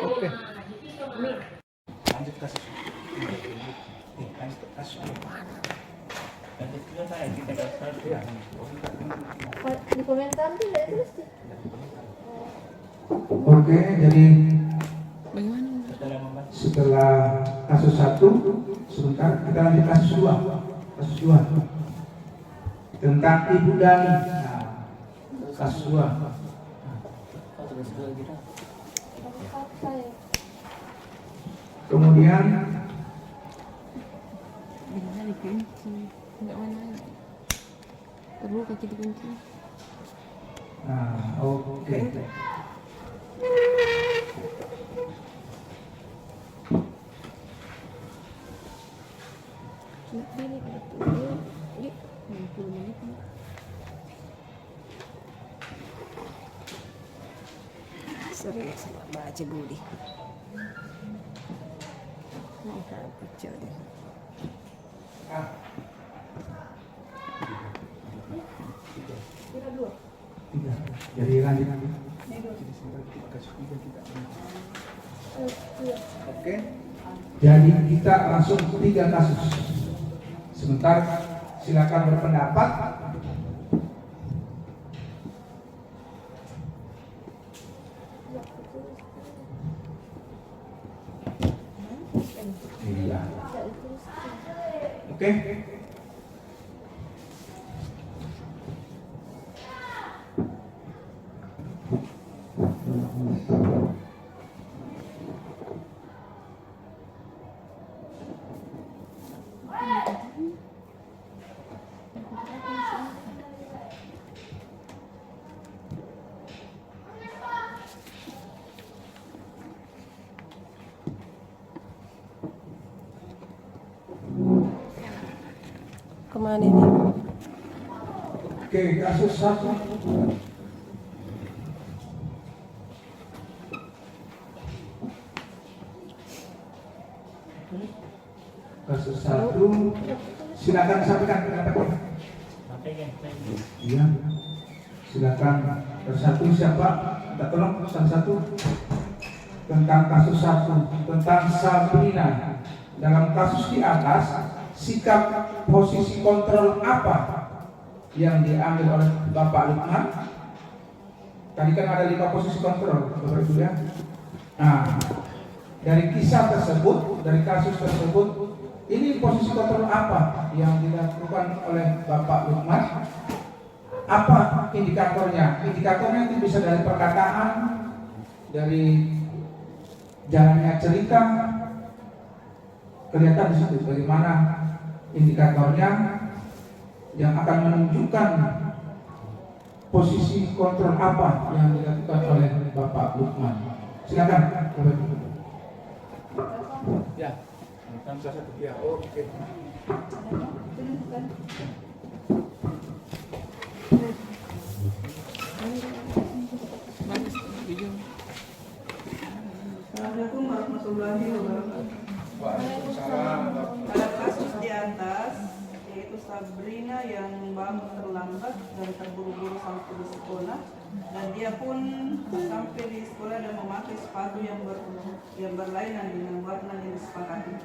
Oke. Lanjut kasus. Lanjut kasus. Di komentar tuh ya terus. Oke, jadi Bagaimana? setelah kasus 1, sebentar kita lanjut kasus 2. Kasus 2 tentang Ibu Dani. Nah, kasus 2. Kemudian Bisa dikunci. Enggak mana. Perlu kaki dikunci. nah, oke. Ini betul. Yuk, 60 menit. Serius baca Budi. Mau baca deh. Tiga. Jadi lanjut. Oke. Jadi kita langsung 3 kasus. Sebentar, silakan berpendapat. Iya. Oke. Kemana ini? Oke, kasus 1. Kasus 1. Silakan sampaikan pendapatnya. Iya. Silakan. Satu siapa? Minta tolong salah satu tentang kasus 1 tentang Sabrina. Dalam kasus di atas, sikap posisi kontrol apa yang diambil oleh Bapak Lukman? Tadi kan ada 5 posisi kontrol, Bapak Ibu ya. Nah, dari kisah tersebut, dari kasus tersebut, ini posisi kontrol apa yang dilakukan oleh Bapak Lukman? Apa indikatornya? Indikatornya itu bisa dari perkataan, dari jalannya cerita, kelihatan di situ bagaimana indikatornya yang akan menunjukkan posisi kontrol apa yang dilakukan oleh Bapak Lukman. Silakan. Ya, salah satu. Ya, oke. Assalamualaikum warahmatullahi wabarakatuh. Waalaikumsalam. Pada kasus di atas, yaitu Sabrina yang bangun terlambat dan terburu-buru sampai di sekolah, dan dia pun sampai di sekolah dan memakai sepatu yang berlainan dengan warna yang disepakati.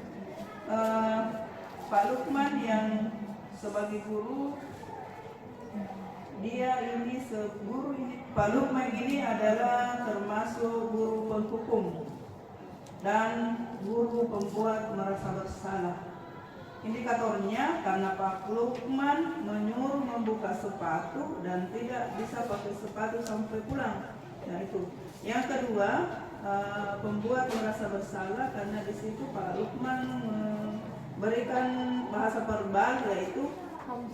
Pak Lukman yang sebagai guru, dia ini Pak Lukman ini adalah termasuk guru penghukum dan guru pembuat merasa bersalah. Indikatornya karena Pak Lukman menyuruh membuka sepatu dan tidak bisa pakai sepatu sampai pulang. Nah itu. Yang kedua, pembuat merasa bersalah karena di situ Pak Lukman memberikan bahasa verbal, yaitu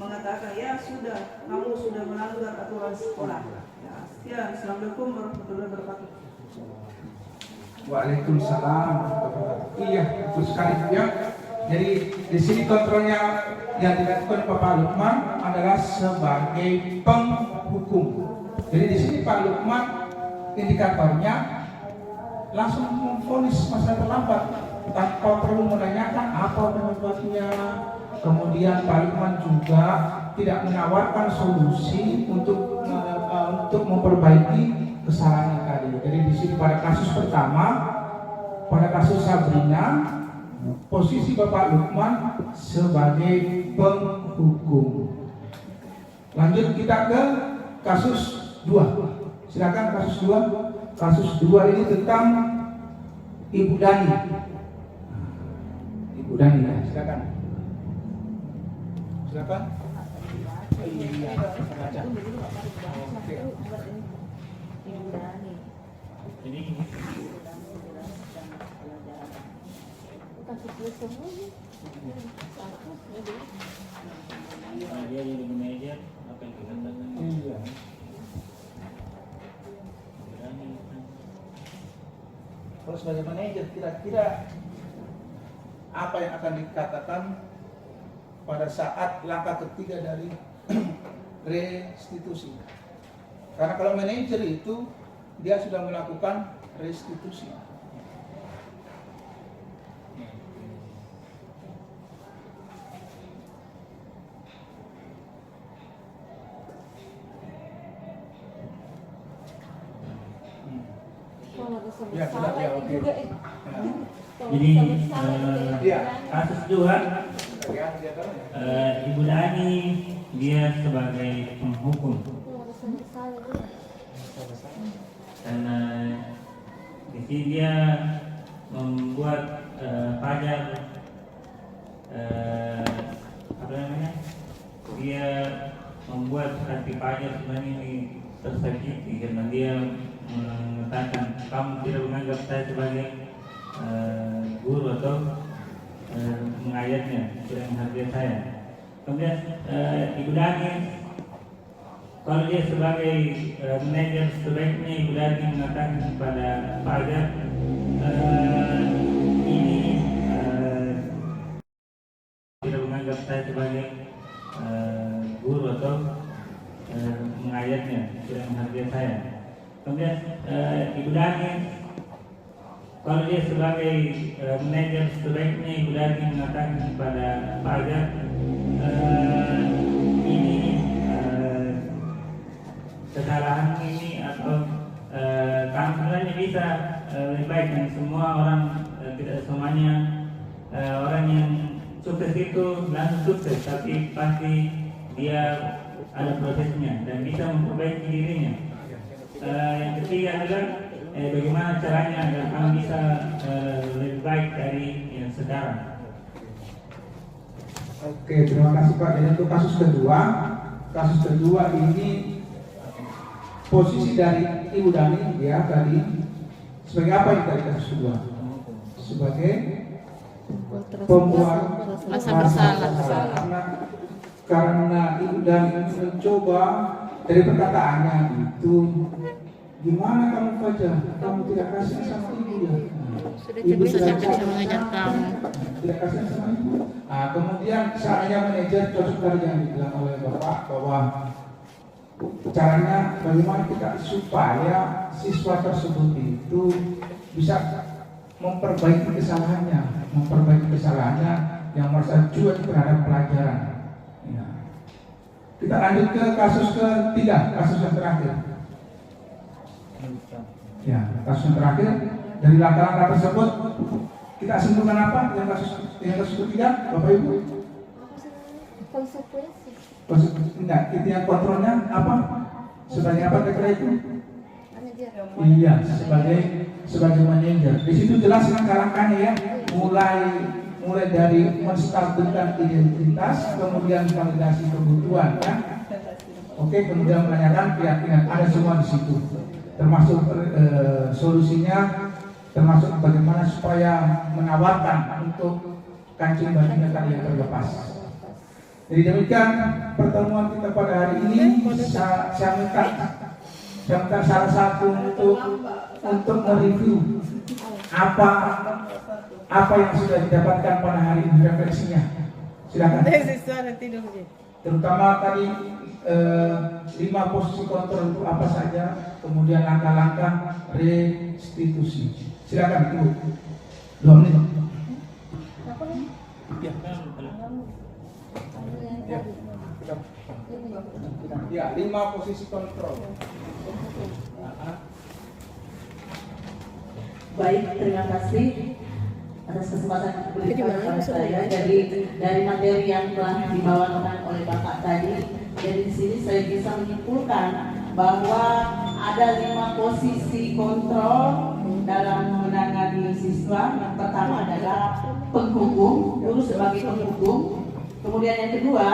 mengatakan ya sudah, kamu sudah melanggar aturan sekolah. Ya, sekian. Assalamualaikum warahmatullahi wabarakatuh. Waalaikumsalam. Iya, betul sekali ya. Jadi di sini kontrolnya yang dilakukan Bapak Lukman adalah sebagai penghukum. Jadi di sini Pak Lukman indikatornya langsung memvonis masa terlambat tanpa perlu menanyakan apa penyebabnya. Kemudian Pak Lukman juga tidak menawarkan solusi untuk memperbaiki kesalahan tadi. Jadi di sini pada kasus pertama, pada kasus Sabrina, posisi Bapak Lukman sebagai penghukum. Lanjut kita ke kasus 2. Silakan kasus 2. Kasus 2 ini tentang Ibu Dani. Ibu Dani, ya, silakan. Silakan. Iya, baca. Oke. Jadi kasih tulis semuanya. Satu, jadi Dia jadi manajer, apa yang kita katakan? Iya. Berani. Kalau sebagai manajer kira-kira apa yang akan dikatakan pada saat langkah ketiga dari restitusi? Karena kalau manajer itu dia sudah melakukan restitusi. kalau ada sama Ya, sudah, salah ya, ini oke. juga kalau Jadi sama salah Iya. kasus dua, Ibu Dani dia sebagai penghukum kalau ada sama salah juga. karena di sini dia membuat pajak apa namanya? Dia membuat hati pajak sebenarnya ini tersakiti karena dia mengatakan kamu tidak menganggap saya sebagai guru atau mengayatnya, tidak menghargai saya. Kemudian Ibu Dani, kalau dia sebagai manajer sebaiknya Ibu Dani mengatakan kepada pajak ini tidak menganggap saya sebagai guru atau mengayatnya, tidak menghargai saya. Kemudian Ibu Dani, kalau dia sebagai manajer sebaiknya Ibu Dani mengatakan kepada pajak ini kesalahan ini atau kamu sebenarnya bisa lebih baik dan semua orang tidak semuanya orang yang sukses itu langsung sukses, tapi pasti dia ada prosesnya dan bisa memperbaiki dirinya. Yang ketiga adalah bagaimana caranya agar kamu bisa lebih baik dari yang sekarang. Oke, terima kasih Pak. Dan untuk kasus kedua ini posisi dari Ibu Dani ya tadi sebagai apa yang tadi kasus kedua? Sebagai pembuat Rasa bersalah. Karena Ibu Dani mencoba dari perkataannya itu, gimana kamu Fajar? Kamu tidak kasih sama ibu ya? Ibu sudah bisa mengajar kamu. Tidak kasih sama ibu. Nah, kemudian saya manajer cocok tadi yang dibilang oleh Bapak bahwa caranya bagaimana kita supaya siswa tersebut itu bisa memperbaiki kesalahannya yang merasa cuek terhadap pelajaran. Ya. Kita lanjut ke kasus ketiga, kasus yang terakhir. Ya, kasus yang terakhir dari langkah-langkah tersebut kita simpulkan apa yang kasus ketiga, Bapak Ibu? Konsekuensi. Enggak, itu yang kontrolnya apa? Sebagai apa kira-kira itu? Manajer. Iya, sebagai manajer. Di situ jelas langkah-langkahnya ya, mulai dari menstabilkan identitas, kemudian validasi kebutuhan ya. Oke, kemudian menanyakan keyakinan, ada semua di situ. Termasuk solusinya, termasuk bagaimana supaya menawarkan untuk kancing bajunya tadi yang terlepas. Jadi demikian pertemuan kita pada hari ini. Saya minta salah satu untuk mereview apa yang sudah didapatkan pada hari ini, refleksinya. Silakan. Terutama tadi 5 posisi kontrol itu apa saja, kemudian langkah-langkah restitusi. Silakan Ibu. 2 menit. Ya, 5 posisi kontrol. Baik, terima kasih atas kesempatan yang diberikan kepada saya. Jadi dari materi yang telah dibawakan oleh Bapak tadi, jadi di sini saya bisa menyimpulkan bahwa ada 5 posisi kontrol dalam menangani siswa. Yang pertama adalah penghukum, guru sebagai penghukum. Kemudian yang kedua,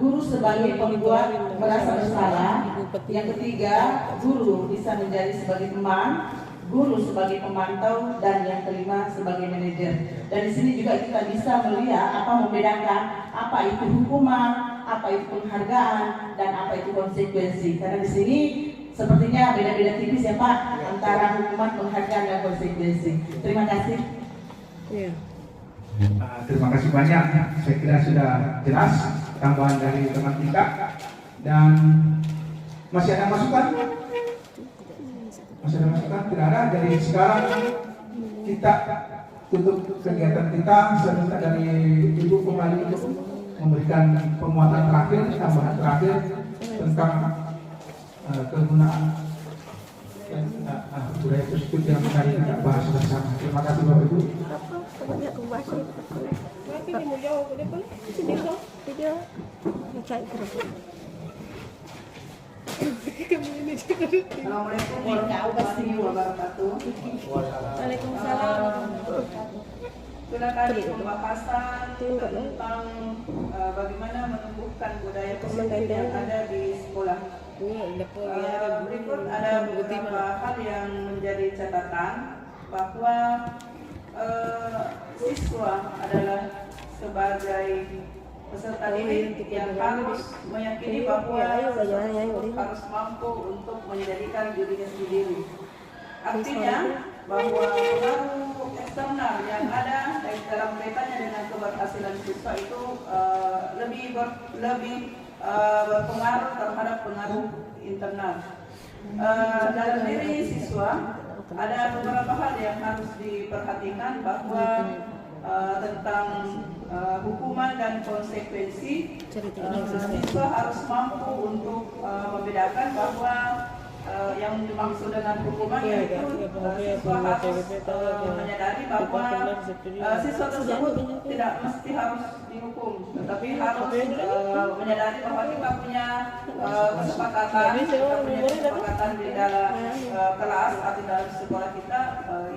guru sebagai pembuat merasa bersalah. Yang ketiga, guru bisa menjadi sebagai teman. guru sebagai pemantau, dan yang kelima sebagai manajer. Dan di sini juga kita bisa melihat membedakan apa itu hukuman, apa itu penghargaan, dan apa itu konsekuensi. Karena di sini sepertinya beda-beda tipis ya Pak antara hukuman, penghargaan, dan konsekuensi. Terima kasih. Terima kasih banyak. Saya kira sudah jelas tambahan dari teman kita. Dan masih ada masukan? Masih ada masukan? Tidak ada. Jadi sekarang kita tutup kegiatan kita. Saya minta dari Ibu kembali untuk memberikan penguatan terakhir, tambahan terakhir tentang kegunaan budaya positif yang tadi kita bahas bersama. Terima kasih Bapak Ibu. Assalamualaikum warahmatullahi wabarakatuh. Waalaikumsalam. Sudah tadi pembahasan tentang bagaimana menumbuhkan budaya positif yang ada di sekolah. Berikut ada beberapa hal yang menjadi catatan bahwa siswa adalah sebagai peserta didik yang harus meyakini bahwa harus mampu untuk menjadikan dirinya sendiri. Artinya bahwa pengaruh eksternal yang ada dalam kaitannya dengan keberhasilan siswa itu lebih berpengaruh terhadap pengaruh internal. Dalam diri siswa ada beberapa hal yang harus diperhatikan bahwa tentang hukuman dan konsekuensi. Siswa harus mampu untuk membedakan bahwa yang dimaksud dengan hukuman yaitu siswa harus menyadari bahwa siswa tersebut tidak mesti harus dihukum, tetapi harus menyadari bahwa kita punya kesepakatan di dalam kelas atau dalam sekolah kita,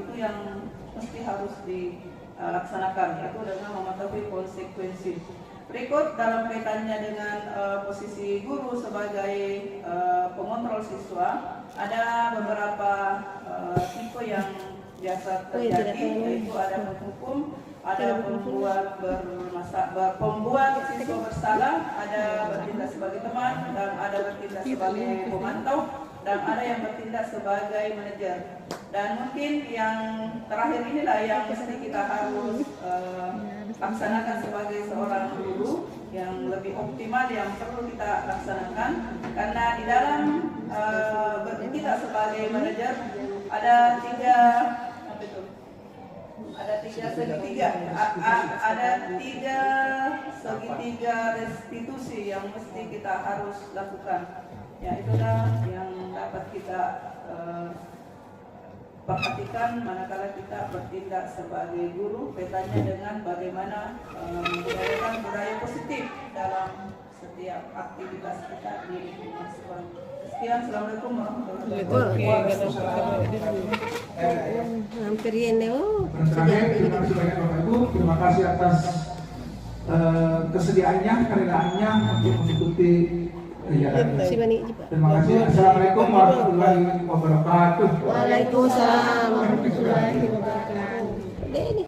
itu yang mesti harus dilaksanakan, yaitu dengan mematuhi konsekuensi. Berikut dalam kaitannya dengan posisi guru sebagai pengontrol siswa, ada beberapa tipe yang biasa terjadi, yaitu ada menghukum, ada pembuat siswa bersalah, ada bertindak sebagai teman, dan ada bertindak sebagai pemantau, dan ada yang bertindak sebagai manajer. Dan mungkin yang terakhir inilah yang mesti kita harus laksanakan sebagai seorang guru, yang lebih optimal yang perlu kita laksanakan. Karena di dalam bertindak sebagai manajer ada tiga segitiga restitusi yang mesti kita harus lakukan. Ya, itulah yang dapat kita perhatikan manakala kita bertindak sebagai guru, kaitannya dengan bagaimana membudayakan budaya positif dalam setiap aktivitas kita di lingkungan sekolah. Sekian, assalamualaikum warahmatullahi wabarakatuh. Hampir ini Terakhir, terima kasih banyak Bapak Ibu. Terima kasih atas kesediaannya, keredaannya untuk mengikuti kegiatan ini. Terima kasih. Assalamualaikum warahmatullahi wabarakatuh. Waalaikumsalam warahmatullahi wabarakatuh.